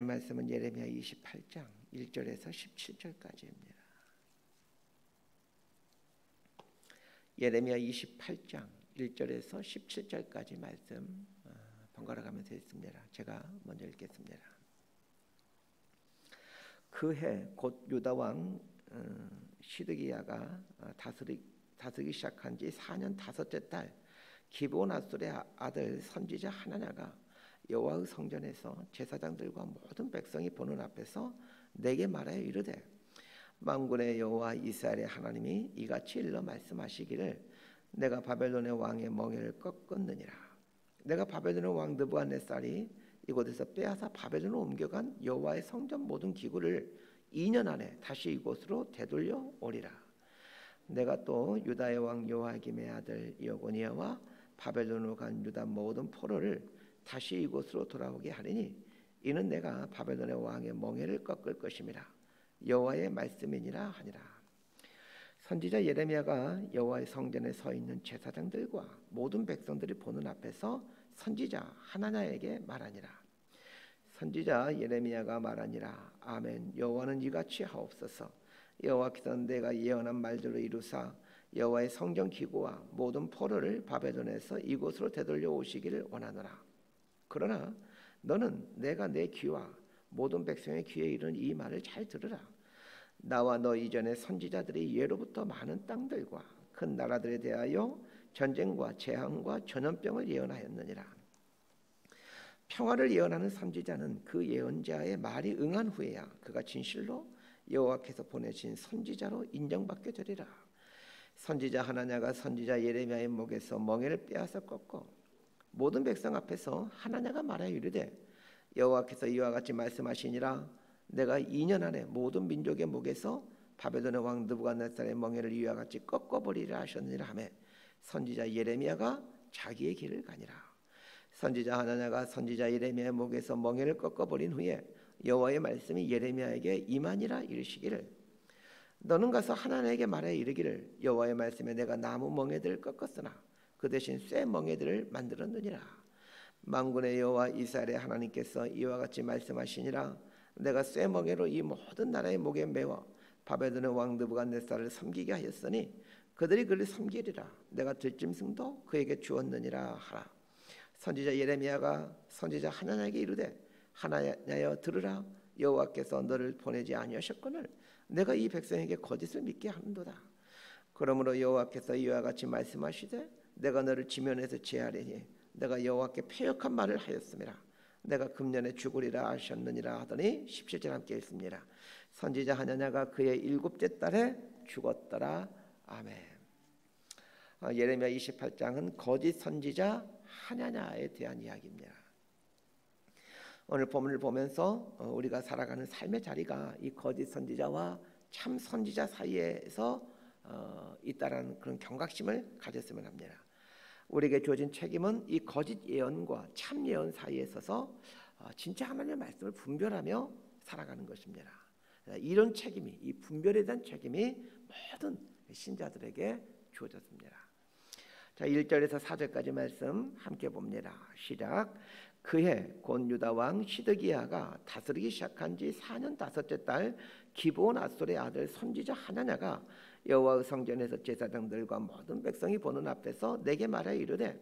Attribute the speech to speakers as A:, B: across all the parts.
A: 말씀은 예레미야 28장 1절에서 17절까지입니다. 예레미야 28장 1절에서 17절까지 말씀 번갈아 가면서 읽습니다. 제가 먼저 읽겠습니다. 그 해 곧 유다 왕 시드기야가 다스리기 시작한 지 4년 다섯째 달 기브온 앗솔의 아들 선지자 하나냐가 여호와의 성전에서 제사장들과 모든 백성이 보는 앞에서 내게 말하여 이르되, 만군의 여호와 이스라엘의 하나님이 이같이 일러 말씀하시기를, 내가 바벨론의 왕의 멍에를 꺾었느니라. 내가 바벨론의 왕 느부갓네살이 이곳에서 빼앗아 바벨론으로 옮겨간 여호와의 성전 모든 기구를 2년 안에 다시 이곳으로 되돌려 오리라. 내가 또 유다의 왕 요아김의 아들 여고니아와 바벨론으로 간 유다 모든 포로를 다시 이곳으로 돌아오게 하리니, 이는 내가 바벨론의 왕의 멍에를 꺾을 것임이라. 여호와의 말씀이니라 하니라. 선지자 예레미야가 여호와의 성전에 서 있는 제사장들과 모든 백성들이 보는 앞에서 선지자 하나냐에게 말하니라. 선지자 예레미야가 말하니라. 아멘. 여호와는 이같이 하옵소서. 여호와께서는 내가 예언한 말대로 이루사 여호와의 성전 기구와 모든 포로를 바벨론에서 이곳으로 되돌려 오시기를 원하노라. 그러나 너는 내가 내 귀와 모든 백성의 귀에 이른 이 말을 잘 들으라. 나와 너 이전에 선지자들이 예로부터 많은 땅들과 큰 나라들에 대하여 전쟁과 재앙과 전염병을 예언하였느니라. 평화를 예언하는 선지자는 그 예언자의 말이 응한 후에야 그가 진실로 여호와께서 보내신 선지자로 인정받게 되리라. 선지자 하나냐가 선지자 예레미야의 목에서 멍에를 빼앗아 꺾고 모든 백성 앞에서 하나냐가 말하여 이르되, 여호와께서 이와 같이 말씀하시니라. 내가 2년 안에 모든 민족의 목에서 바벨론의 왕 느부갓네살의 멍에를 이와 같이 꺾어버리라 하셨느니라 하매, 선지자 예레미야가 자기의 길을 가니라. 선지자 하나냐가 선지자 예레미야의 목에서 멍에를 꺾어버린 후에 여호와의 말씀이 예레미야에게 임하니라. 이르시기를, 너는 가서 하나냐에게 말하여 이르기를, 여호와의 말씀에 내가 나무 멍에들을 꺾었으나 그 대신 쇠 멍에들을 만들었느니라. 만군의 여호와 이스라엘의 하나님께서 이와 같이 말씀하시니라. 내가 쇠 멍에로 이 모든 나라의 목에 메워 바벨론의 왕 느부갓네살을 섬기게 하였으니 그들이 그를 섬기리라. 내가 들짐승도 그에게 주었느니라 하라. 선지자 예레미야가 선지자 하나냐에게 이르되, 하나냐여 들으라. 여호와께서 너를 보내지 아니하셨거늘 내가 이 백성에게 거짓을 믿게 하는도다. 그러므로 여호와께서 이와 같이 말씀하시되, 내가 너를 지면에서 제하리니 내가 여호와께 패역한 말을 하였음이라. 내가 금년에 죽으리라 하셨느니라 하더니 17절 함께 읽습니다. 선지자 하나냐가 그의 7째 달에 죽었더라. 아멘. 예레미야 28장은 거짓 선지자 하나냐에 대한 이야기입니다. 오늘 본문을 보면서 우리가 살아가는 삶의 자리가 이 거짓 선지자와 참 선지자 사이에서 있다라는 그런 경각심을 가졌으면 합니다. 우리에게 주어진 책임은 이 거짓 예언과 참 예언 사이에 서서 진짜 하나님의 말씀을 분별하며 살아가는 것입니다. 이런 책임이, 이 분별에 대한 책임이 모든 신자들에게 주어졌습니다. 자, 1절에서 4절까지 말씀 함께 봅니다. 시작. 그해 곧 유다 왕 시드기야가 다스리기 시작한 지 4년 다섯째 달 기브온 앗솔의 아들 선지자 하나냐가 여호와의 성전에서 제사장들과 모든 백성이 보는 앞에서 내게 말하여 이르되,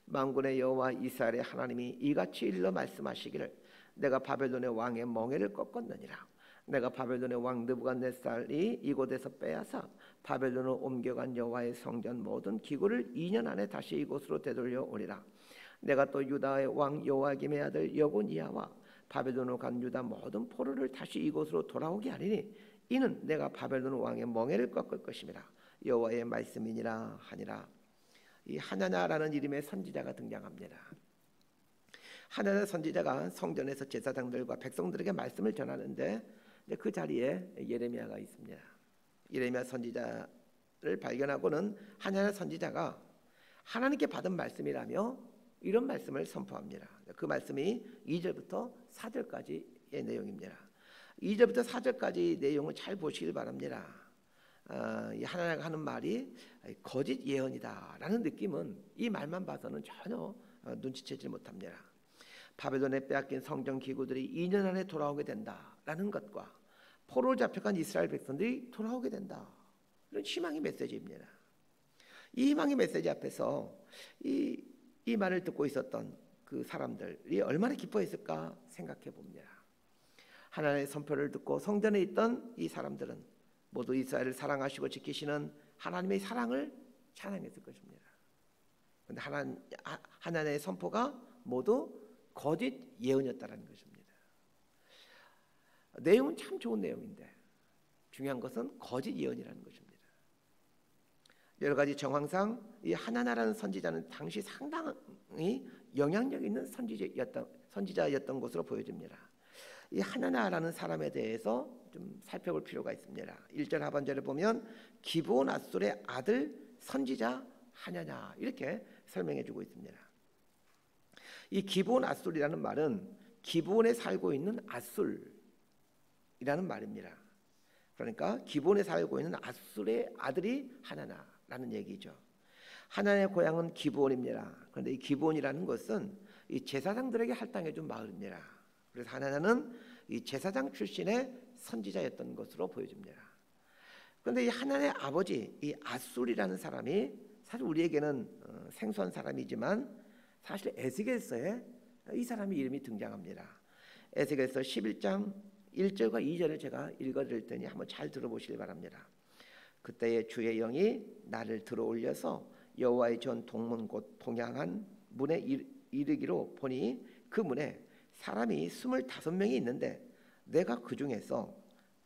A: 만군의 여호와 이스라엘의 하나님이 이같이 일러 말씀하시기를, 내가 바벨론의 왕의 멍에를 꺾었느니라. 내가 바벨론의 왕 느부갓네살이 이곳에서 빼앗아 바벨론으로 옮겨간 여호와의 성전 모든 기구를 2년 안에 다시 이곳으로 되돌려 오리라. 내가 또 유다의 왕 요아김의 아들 여고니아와 바벨론으로 간 유다 모든 포로를 다시 이곳으로 돌아오게 하리니, 이는 내가 바벨론 왕의 멍에를 꺾을 것임이라. 여호와의 말씀이니라 하니라. 이 하나냐라는 이름의 선지자가 등장합니다. 하나냐 선지자가 성전에서 제사장들과 백성들에게 말씀을 전하는데 그 자리에 예레미야가 있습니다. 예레미야 선지자를 발견하고는 하나냐 선지자가 하나님께 받은 말씀이라며 이런 말씀을 선포합니다. 그 말씀이 2절부터 4절까지의 내용입니다. 2절부터 4절까지 내용을 잘 보시길 바랍니다. 하나님가 하는 말이 거짓 예언이다라는 느낌은 이 말만 봐서는 전혀 눈치채지 못합니다. 바벨론에 빼앗긴 성전 기구들이 2년 안에 돌아오게 된다라는 것과 포로로 잡혀간 이스라엘 백성들이 돌아오게 된다, 이런 희망의 메시지입니다. 이 희망의 메시지 앞에서 이 말을 듣고 있었던 그 사람들이 얼마나 기뻐했을까 생각해 봅니다. 하나님의 선포를 듣고 성전에 있던 이 사람들은 모두 이스라엘을 사랑하시고 지키시는 하나님의 사랑을 찬양했을 것입니다. 그런데 하나님의 선포가 모두 거짓 예언이었다는 것입니다. 내용은 참 좋은 내용인데 중요한 것은 거짓 예언이라는 것입니다. 여러 가지 정황상 이 하나나라는 선지자는 당시 상당히 영향력 있는 선지자였던 것으로 보여집니다. 이 하나나라는 사람에 대해서 좀 살펴볼 필요가 있습니다. 1절 하반절에 보면 기브온 앗술의 아들 선지자 하냐냐, 이렇게 설명해주고 있습니다. 이 기브온 앗술이라는 말은 기브온에 살고 있는 앗술이라는 말입니다. 그러니까 기브온에 살고 있는 앗술의 아들이 하나나라는 얘기죠. 하나나의 고향은 기브온입니다. 그런데 이 기브온이라는 것은 이 제사장들에게 할당해준 마을입니다. 그래서 하나나는 이 제사장 출신의 선지자였던 것으로 보여집니다. 그런데 이 하나나의 아버지 이 앗술이라는 사람이 사실 우리에게는 생소한 사람이지만 사실 에스겔서에 이 사람의 이름이 등장합니다. 에스겔서 11장 1절과 2절을 제가 읽어드릴 테니 한번 잘 들어보시기 바랍니다. 그때에 주의 영이 나를 들어올려서 여호와의 전 동문 곧 동양한 문에 이르기로 보니 그 문에 사람이 25명이 있는데 내가 그 중에서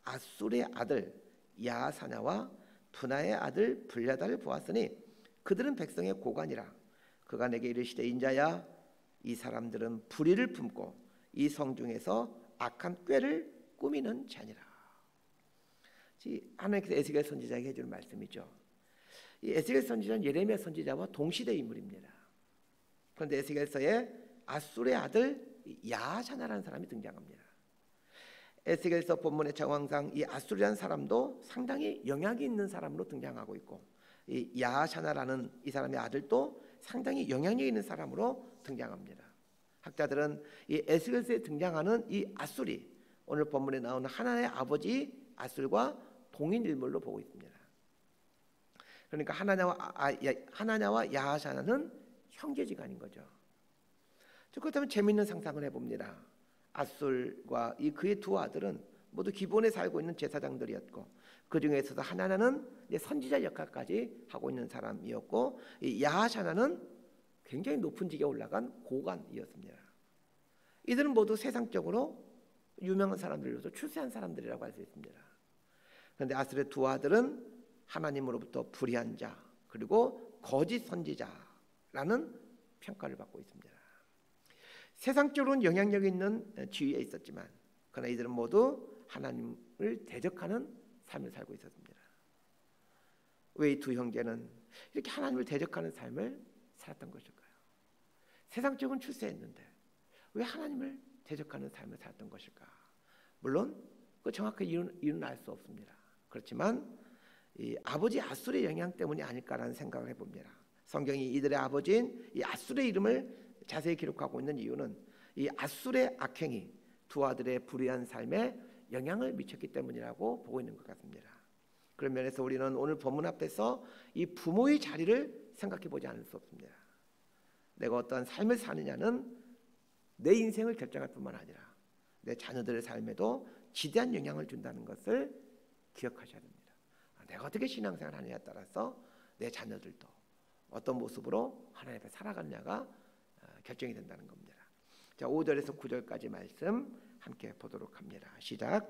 A: 앗술의 아들 야사냐와 분하의 아들 블야다를 보았으니 그들은 백성의 고관이라. 그가 내게 이르시되 인자야, 이 사람들은 불의를 품고 이 성중에서 악한 꾀를 꾸미는 자니라. 하나님께서 에스겔 선지자에게 해주는 말씀이죠. 이 에스겔 선지자는 예레미야 선지자와 동시대 인물입니다. 그런데 에스겔서에 앗술의 아들 야사냐라는 사람이 등장합니다. 에스겔서 본문의 정황상 이 앗술이라는 사람도 상당히 영향이 있는 사람으로 등장하고 있고, 이 야사냐라는 이 사람의 아들도 상당히 영향력 있는 사람으로 등장합니다. 학자들은 이 에스겔서에 등장하는 이 앗술이 오늘 본문에 나오는 하나님의 아버지 앗술과 동일 인물로 보고 있습니다. 그러니까 하나냐와 야사냐는 형제지간인 거죠. 그렇다면 재미있는 상상을 해봅니다. 앗술과 그의 두 아들은 모두 기본에 살고 있는 제사장들이었고, 그 중에 있어서 하나냐는 선지자 역할까지 하고 있는 사람이었고, 이 야사냐는 굉장히 높은 직에 올라간 고관이었습니다. 이들은 모두 세상적으로 유명한 사람들로서 출세한 사람들이라고 할 수 있습니다. 그런데 앗술의 두 아들은 하나님으로부터 불의한 자 그리고 거짓 선지자라는 평가를 받고 있습니다. 세상적으로는 영향력 있는 지위에 있었지만 그러나 이들은 모두 하나님을 대적하는 삶을 살고 있었습니다. 왜 이 두 형제는 이렇게 하나님을 대적하는 삶을 살았던 것일까요? 세상적으로는 출세했는데 왜 하나님을 대적하는 삶을 살았던 것일까? 물론 그 정확한 이유는 알 수 없습니다. 그렇지만 이 아버지 앗술의 영향 때문이 아닐까라는 생각을 해봅니다. 성경이 이들의 아버지인 이 앗술의 이름을 자세히 기록하고 있는 이유는 이 앗술의 악행이 두 아들의 불의한 삶에 영향을 미쳤기 때문이라고 보고 있는 것 같습니다. 그런 면에서 우리는 오늘 본문 앞에서 이 부모의 자리를 생각해 보지 않을 수 없습니다. 내가 어떠한 삶을 사느냐는 내 인생을 결정할 뿐만 아니라 내 자녀들의 삶에도 지대한 영향을 준다는 것을 기억하셔야 됩니다. 내가 어떻게 신앙생활을 하느냐에 따라서 내 자녀들도 어떤 모습으로 하나님 앞에 살아가느냐가 결정이 된다는 겁니다. 자, 5절에서 9절까지 말씀 함께 보도록 합니다. 시작.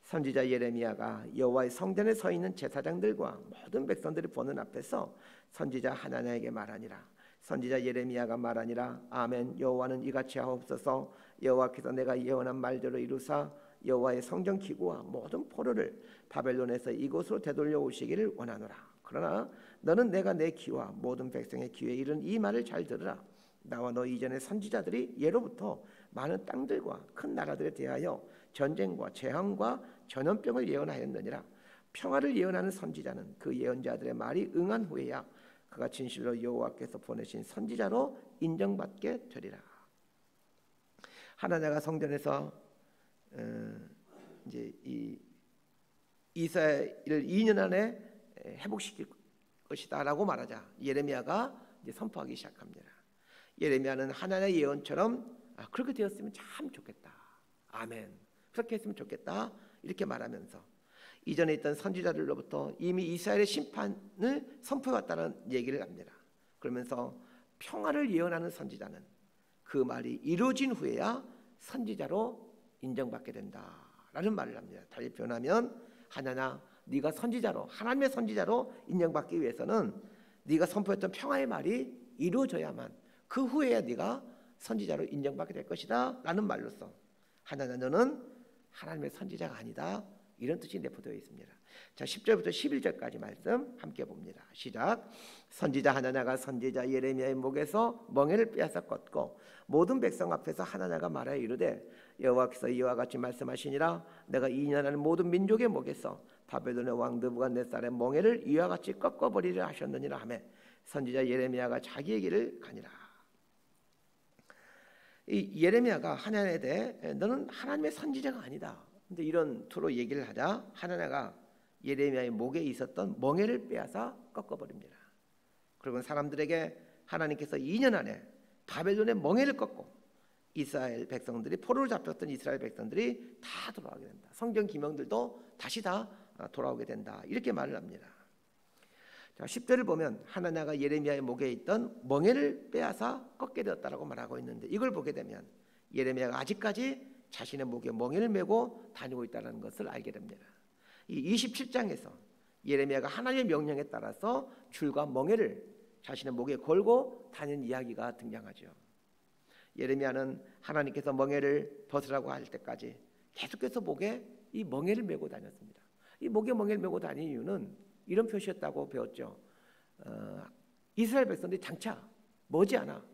A: 선지자 예레미야가 여호와의 성전에 서 있는 제사장들과 모든 백성들이 보는 앞에서 선지자 하나냐에게 말하니라. 선지자 예레미야가 말하니라. 아멘. 여호와는 이같이 하옵소서. 여호와께서 내가 예언한 말대로 이루사 여호와의 성전 기구와 모든 포로를 바벨론에서 이곳으로 되돌려 오시기를 원하노라. 그러나 너는 내가 내 귀와 모든 백성의 귀에 이른 이 말을 잘 들으라. 나와 너 이전의 선지자들이 예로부터 많은 땅들과 큰 나라들에 대하여 전쟁과 재앙과 전염병을 예언하였느니라. 평화를 예언하는 선지자는 그 예언자들의 말이 응한 후에야 그가 진실로 여호와께서 보내신 선지자로 인정받게 되리라. 하나냐가 성전에서 이제 이 이스라엘을 2년 안에 회복시킬 것이다라고 말하자 예레미야가 이제 선포하기 시작합니다. 예레미야는 하나님의 예언처럼 그렇게 되었으면 참 좋겠다. 아멘. 그렇게 했으면 좋겠다. 이렇게 말하면서 이전에 있던 선지자들로부터 이미 이스라엘의 심판을 선포해왔다는 얘기를 합니다. 그러면서 평화를 예언하는 선지자는 그 말이 이루어진 후에야 선지자로 인정받게 된다라는 말을 합니다. 달리 표현하면 하나냐, 네가 선지자로 하나님의 선지자로 인정받기 위해서는 네가 선포했던 평화의 말이 이루어져야만 그 후에야 네가 선지자로 인정받게 될 것이다 라는 말로서 하나냐 너는 하나님의 선지자가 아니다 이런 뜻이 내포되어 있습니다. 자 10절부터 11절까지 말씀 함께 봅니다. 시작. 선지자 하나냐가 선지자 예레미야의 목에서 멍에를 빼앗아 껐고 모든 백성 앞에서 하나냐가 말하여 이르되 여호와께서 이와 같이 말씀하시니라 내가 2년 안에 모든 민족의 목에서 바벨론의 왕 느부갓네살의 멍에를 이와 같이 꺾어버리려 하셨느니라 하며 선지자 예레미야가 자기의 길을 가니라. 이 예레미야가 하나냐에 대해 너는 하나님의 선지자가 아니다. 근데 이런 투로 얘기를 하자 하나냐가 예레미야의 목에 있었던 멍에를 빼앗아 꺾어버립니다. 그리고 사람들에게 하나님께서 2년 안에 바벨론의 멍에를 꺾고 이스라엘 백성들이 포로로 잡혔던 이스라엘 백성들이 다 돌아오게 된다. 성경 기명들도 다시 다 돌아오게 된다. 이렇게 말을 합니다. 자, 10절을 보면 하나냐가 예레미야의 목에 있던 멍에를 빼앗아 꺾게 되었다라고 말하고 있는데 이걸 보게 되면 예레미야가 아직까지 자신의 목에 멍에를 메고 다니고 있다는 것을 알게 됩니다. 이 27장에서 예레미야가 하나님의 명령에 따라서 줄과 멍에를 자신의 목에 걸고 다니는 이야기가 등장하죠. 예레미야는 하나님께서 멍에를 벗으라고 할 때까지 계속해서 목에 이 멍에를 메고 다녔습니다. 이 목에 멍에를 메고 다니는 이유는 이런 표시였다고 배웠죠. 이스라엘 백성들이 장차 머지않아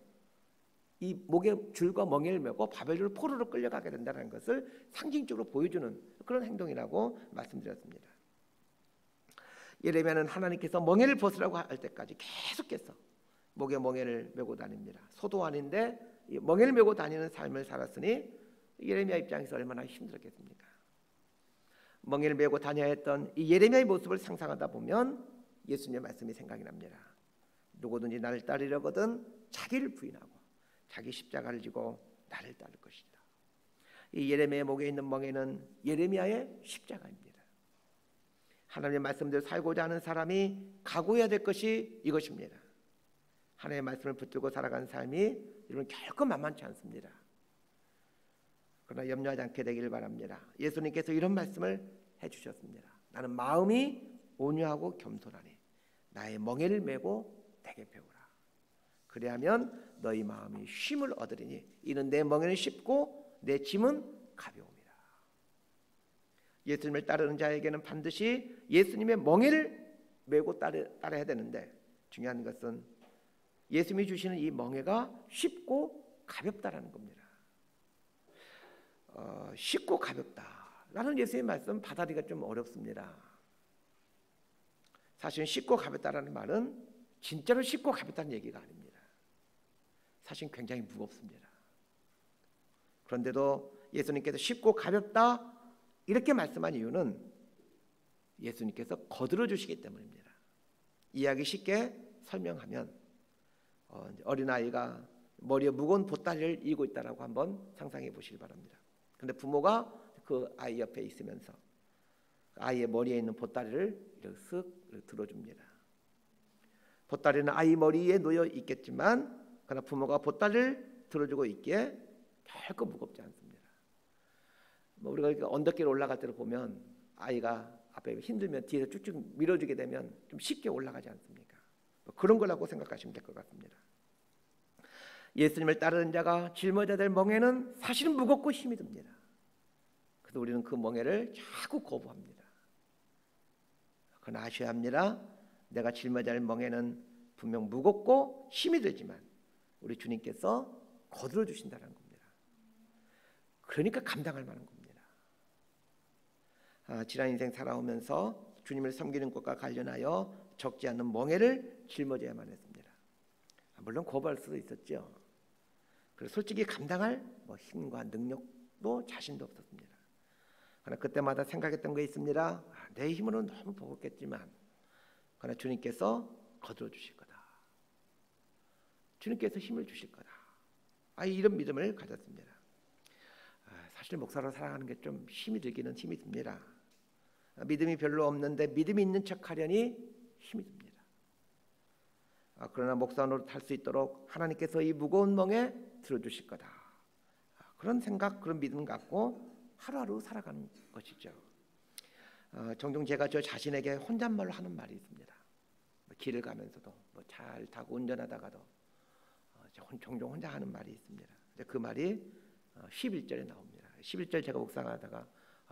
A: 이 목에 줄과 멍에를 메고 바벨론 포로로 끌려가게 된다는 것을 상징적으로 보여주는 그런 행동이라고 말씀드렸습니다. 예레미야는 하나님께서 멍에를 벗으라고 할 때까지 계속해서 목에 멍에를 메고 다닙니다. 소도 아닌데 멍에를 메고 다니는 삶을 살았으니 예레미야 입장에서 얼마나 힘들었겠습니까? 멍에를 메고 다녀야 했던 이 예레미야의 모습을 상상하다 보면 예수님의 말씀이 생각이 납니다. 누구든지 나를 따르려거든 자기를 부인하고 자기 십자가를 지고 나를 따를 것이다. 이 예레미야의 목에 있는 멍에는 예레미야의 십자가입니다. 하나님의 말씀대로 살고자 하는 사람이 각오해야 될 것이 이것입니다. 하나님의 말씀을 붙들고 살아가는 삶이 여러분 결코 만만치 않습니다. 그러나 염려하지 않게 되기를 바랍니다. 예수님께서 이런 말씀을 해주셨습니다. 나는 마음이 온유하고 겸손하니 나의 멍에를 메고 내게 배우라. 그리하면 너희 마음이 쉼을 얻으리니 이는 내 멍에는 쉽고 내 짐은 가벼움이라. 예수님을 따르는 자에게는 반드시 예수님의 멍에를 메고 따라야 되는데 중요한 것은 예수님이 주시는 이 멍에가 쉽고 가볍다라는 겁니다. 쉽고 가볍다라는 예수님의 말씀 받아들이기가 좀 어렵습니다. 사실은 쉽고 가볍다라는 말은 진짜로 쉽고 가볍다는 얘기가 아닙니다. 사실 굉장히 무겁습니다. 그런데도 예수님께서 쉽고 가볍다 이렇게 말씀한 이유는 예수님께서 거들어 주시기 때문입니다. 이야기 쉽게 설명하면 어린아이가 머리에 무거운 보따리를 이고 있다라고 한번 상상해 보시기 바랍니다. 근데 부모가 그 아이 옆에 있으면서 아이의 머리에 있는 보따리를 이렇게 쓱 들어줍니다. 보따리는 아이 머리에 놓여 있겠지만 그러나 부모가 보따리를 들어주고 있기에 결코 무겁지 않습니다. 우리가 언덕길 올라갈 때를 보면 아이가 앞에 힘들면 뒤에서 쭉쭉 밀어주게 되면 좀 쉽게 올라가지 않습니까? 그런 거라고 생각하시면 될 것 같습니다. 예수님을 따르는 자가 짊어져야 될 멍에는 사실은 무겁고 힘이 듭니다. 그래서 우리는 그 멍에를 자꾸 거부합니다. 그러나 아셔야 합니다. 내가 짊어져야 할 멍에는 분명 무겁고 힘이 들지만 우리 주님께서 거들어 주신다는 겁니다. 그러니까 감당할 만한 겁니다. 지난 인생 살아오면서 주님을 섬기는 것과 관련하여 적지 않은 멍에를 짊어져야만 했습니다. 물론 거부할 수도 있었죠. 그래서 솔직히 감당할 힘과 능력도 자신도 없었습니다. 그러나 그때마다 생각했던 게 있습니다. 내 힘으로는 너무 버겁겠지만 그러나 주님께서 거두어 주실 거다. 주님께서 힘을 주실 거다. 이런 믿음을 가졌습니다. 사실 목사로 살아가는 게 좀 힘이 들기는 힘이 듭니다. 믿음이 별로 없는데 믿음이 있는 척하려니 힘이 듭니다. 그러나 목사 노릇 할 수 있도록 하나님께서 이 무거운 멍에 들어주실 거다. 그런 생각, 그런 믿음 갖고 하루하루 살아가는 것이죠. 종종 제가 저 자신에게 혼잣말로 하는 말이 있습니다. 길을 가면서도 잘 타고 운전하다가도 종종 혼자 하는 말이 있습니다. 그 말이 11절에 나옵니다. 11절 제가 묵상하다가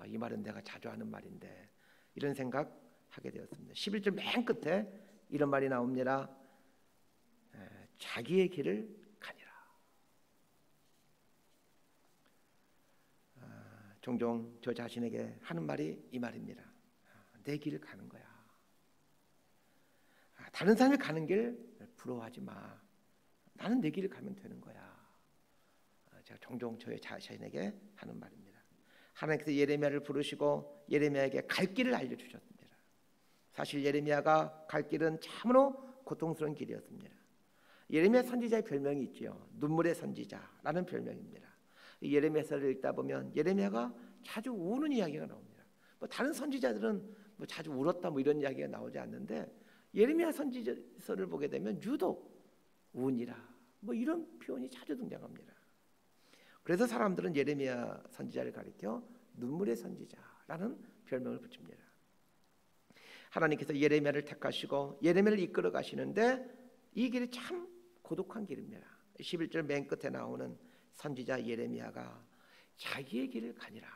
A: 이 말은 내가 자주 하는 말인데 이런 생각하게 되었습니다. 11절 맨 끝에 이런 말이 나옵니다. 자기의 길을 가니라. 종종 저 자신에게 하는 말이 이 말입니다. 내 길을 가는 거야. 다른 사람이 가는 길 부러워하지 마. 나는 내 길을 가면 되는 거야. 제가 종종 저의 자신에게 하는 말입니다. 하나님께서 예레미야를 부르시고 예레미야에게 갈 길을 알려주셨습니다. 사실 예레미야가 갈 길은 참으로 고통스러운 길이었습니다. 예레미야 선지자의 별명이 있죠. 눈물의 선지자라는 별명입니다. 예레미야서를 읽다 보면 예레미야가 자주 우는 이야기가 나옵니다. 다른 선지자들은 자주 울었다 이런 이야기가 나오지 않는데 예레미야 선지서를 보게 되면 유독 우니라 이런 표현이 자주 등장합니다. 그래서 사람들은 예레미야 선지자를 가리켜 눈물의 선지자라는 별명을 붙입니다. 하나님께서 예레미야를 택하시고 예레미야를 이끌어 가시는데 이 길이 참 고독한 길입니다. 11절 맨 끝에 나오는 선지자 예레미야가 자기의 길을 가니라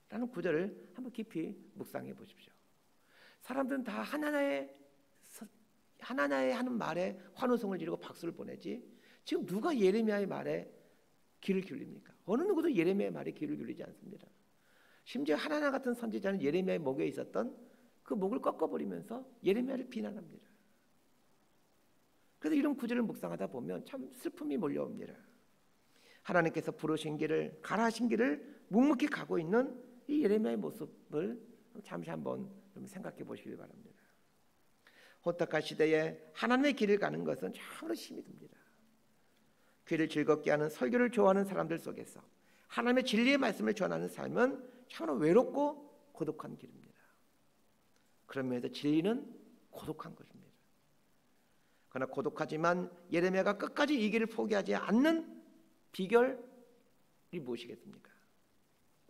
A: 라는 구절을 한번 깊이 묵상해 보십시오. 사람들은 다 하나하나의 하는 말에 환호성을 지르고 박수를 보내지 지금 누가 예레미야의 말에 귀를 기울입니까? 어느 누구도 예레미야의 말에 귀를 기울이지 않습니다. 심지어 하나하나 같은 선지자는 예레미야의 목에 있었던 그 목을 꺾어버리면서 예레미야를 비난합니다. 그래서 이런 구절을 묵상하다 보면 참 슬픔이 몰려옵니다. 하나님께서 부르신 길을 가라 하신 길을 묵묵히 가고 있는 이 예레미야의 모습을 잠시 한번 좀 생각해 보시길 바랍니다. 혼탁한 시대에 하나님의 길을 가는 것은 참으로 힘이 듭니다. 귀를 즐겁게 하는 설교를 좋아하는 사람들 속에서 하나님의 진리의 말씀을 전하는 삶은 참으로 외롭고 고독한 길입니다. 그런 면에서 진리는 고독한 것입니다. 그러나 고독하지만 예레미야가 끝까지 이 길을 포기하지 않는 비결이 무엇이겠습니까?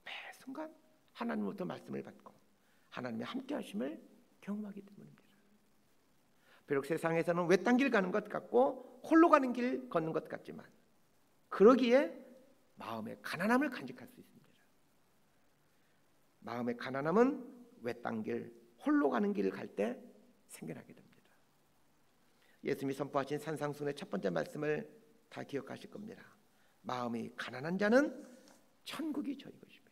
A: 매 순간 하나님으로부터 말씀을 받고 하나님의 함께 하심을 경험하기 때문입니다. 비록 세상에서는 외딴 길 가는 것 같고 홀로 가는 길 걷는 것 같지만 그러기에 마음의 가난함을 간직할 수 있습니다. 마음의 가난함은 외딴 길, 홀로 가는 길을 갈 때 생겨나게 됩니다. 예수님이 선포하신 산상순의 첫 번째 말씀을 다 기억하실 겁니다. 마음이 가난한 자는 천국이 저희 것이며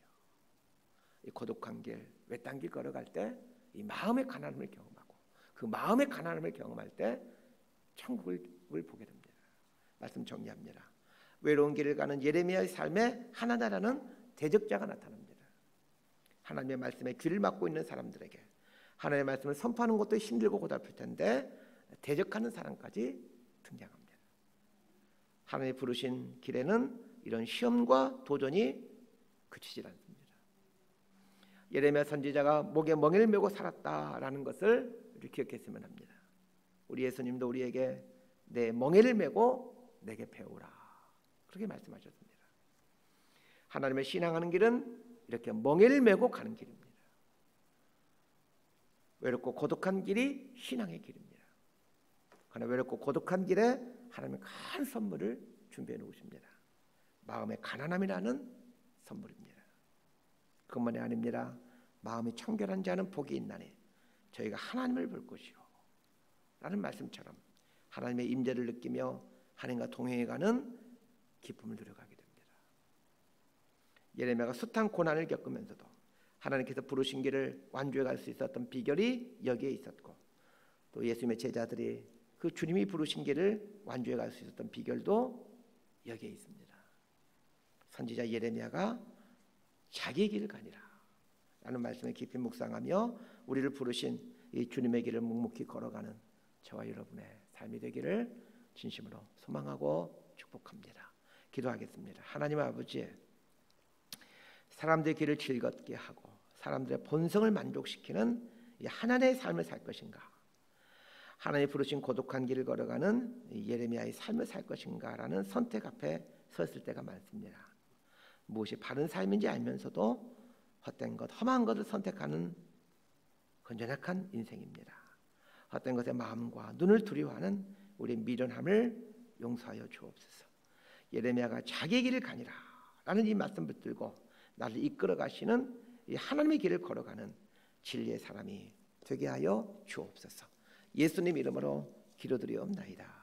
A: 이 고독한 길, 외딴 길 걸어갈 때 이 마음의 가난함을 경험하고 그 마음의 가난함을 경험할 때 천국을 보게 됩니다. 말씀 정리합니다. 외로운 길을 가는 예레미야의 삶에 하나다라는 대적자가 나타납니다. 하나님의 말씀에 귀를 막고 있는 사람들에게 하나님의 말씀을 선포하는 것도 힘들고 고달플 텐데 대적하는 사람까지 등장합니다. 하나님이 부르신 길에는 이런 시험과 도전이 그치질 않습니다. 예레미야 선지자가 목에 멍에를 메고 살았다라는 것을 기억했으면 합니다. 우리 예수님도 우리에게 내 멍에를 메고 내게 배우라 그렇게 말씀하셨습니다. 하나님을 신앙하는 길은 이렇게 멍에를 메고 가는 길입니다. 외롭고 고독한 길이 신앙의 길입니다. 그러나 외롭고 고독한 길에 하나님의 큰 선물을 준비해 놓으십니다. 마음의 가난함이라는 선물입니다. 그것만이 아닙니다. 마음이 청결한 자는 복이 있나니 저희가 하나님을 볼 것이요 라는 말씀처럼 하나님의 임재를 느끼며 하나님과 동행해가는 기쁨을 누려가게 됩니다. 예레미야가 숱한 고난을 겪으면서도 하나님께서 부르신 길을 완주해 갈 수 있었던 비결이 여기에 있었고 또 예수님의 제자들이 그 주님이 부르신 길을 완주해 갈 수 있었던 비결도 여기에 있습니다. 선지자 예레미야가 자기의 길을 가니라 라는 말씀을 깊이 묵상하며 우리를 부르신 이 주님의 길을 묵묵히 걸어가는 저와 여러분의 삶이 되기를 진심으로 소망하고 축복합니다. 기도하겠습니다. 하나님 아버지, 사람들의 길을 즐겁게 하고 사람들의 본성을 만족시키는 이 하나님의 삶을 살 것인가, 하나님이 부르신 고독한 길을 걸어가는 예레미야의 삶을 살 것인가 라는 선택 앞에 섰을 때가 많습니다. 무엇이 바른 삶인지 알면서도 헛된 것, 험한 것을 선택하는 건전한 인생입니다. 헛된 것에 마음과 눈을 두려워하는 우리의 미련함을 용서하여 주옵소서. 예레미야가 자기의 길을 가니라 라는 이 말씀 붙들고 나를 이끌어 가시는 이 하나님의 길을 걸어가는 진리의 사람이 되게 하여 주옵소서. 예수님 이름으로 기도드리옵나이다.